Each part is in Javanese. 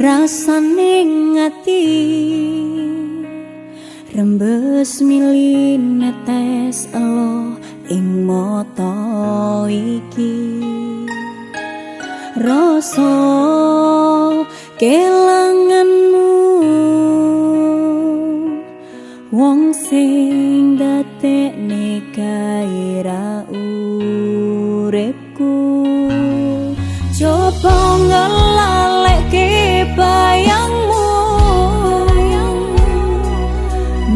rasane ngati rembes mili netes elo ing mata iki rasa kelanganmu wong sing dadekne gairah uripku coba ngelalekke bayangmu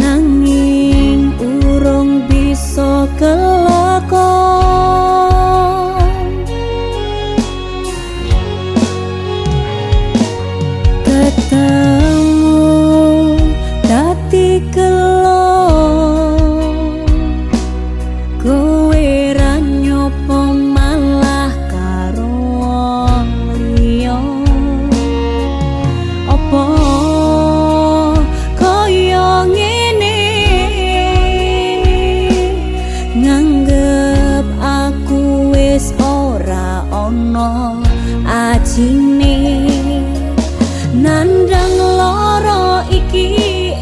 nanging urung bisa kelakon ketemu dadi kelo kowe ra nyopo malah karo wong liya apa kaya ngene nganggep aku wis ora ana ajine nandang lara iki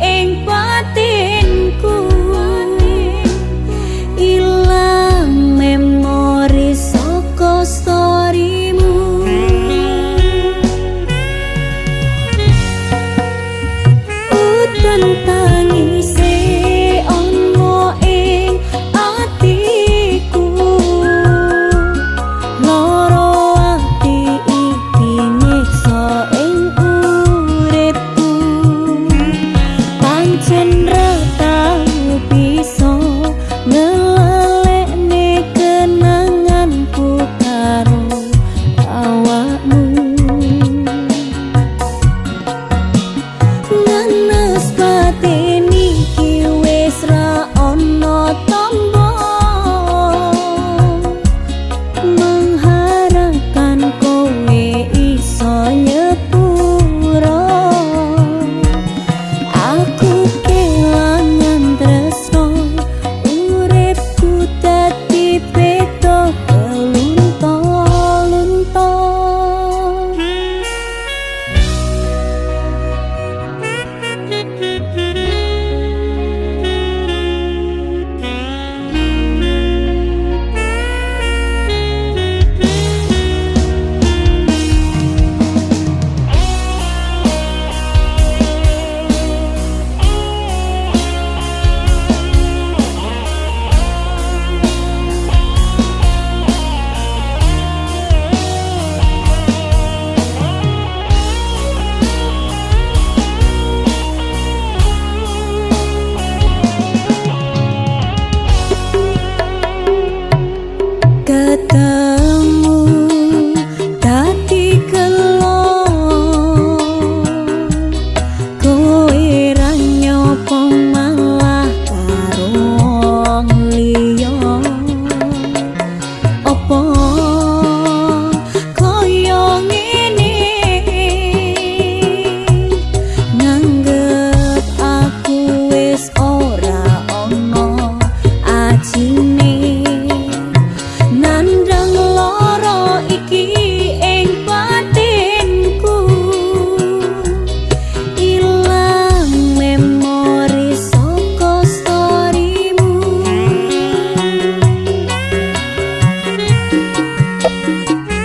ing batinku ilang memori saka storymu udan tangise ono ing atiku lara ati iki nyiksa ing uripku pancen ra tau bisa ngelalekne kenanganku karo awakmu nanas batin iki wis ra ono tombo mengharapkan kowe iso nyepuro aku kelangan tresno uripku dadi beda kelunto-lunto ketemu dadi kelo kowe ra nyopo malah karo wong liya apa kaya ngene nganggep aku wis ora ana ajine nandang lara iki ing batinku ilang memori saka storymu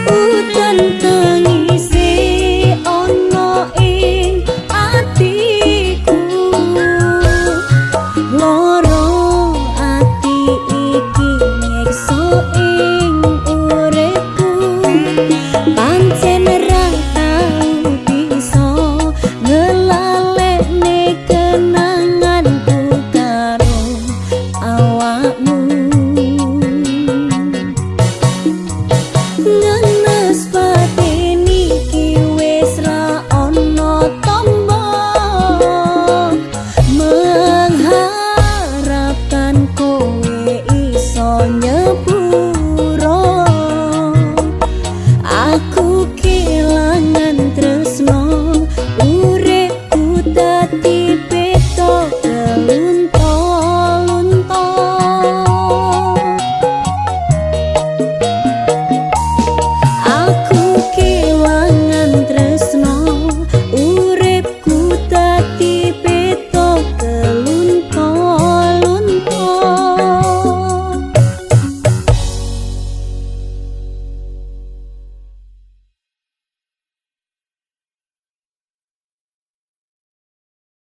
udan tangise ono ing atiku lara ati iki nyiksa ing uripku pancen ra tau bisa ngelalekne kenanganku karo awak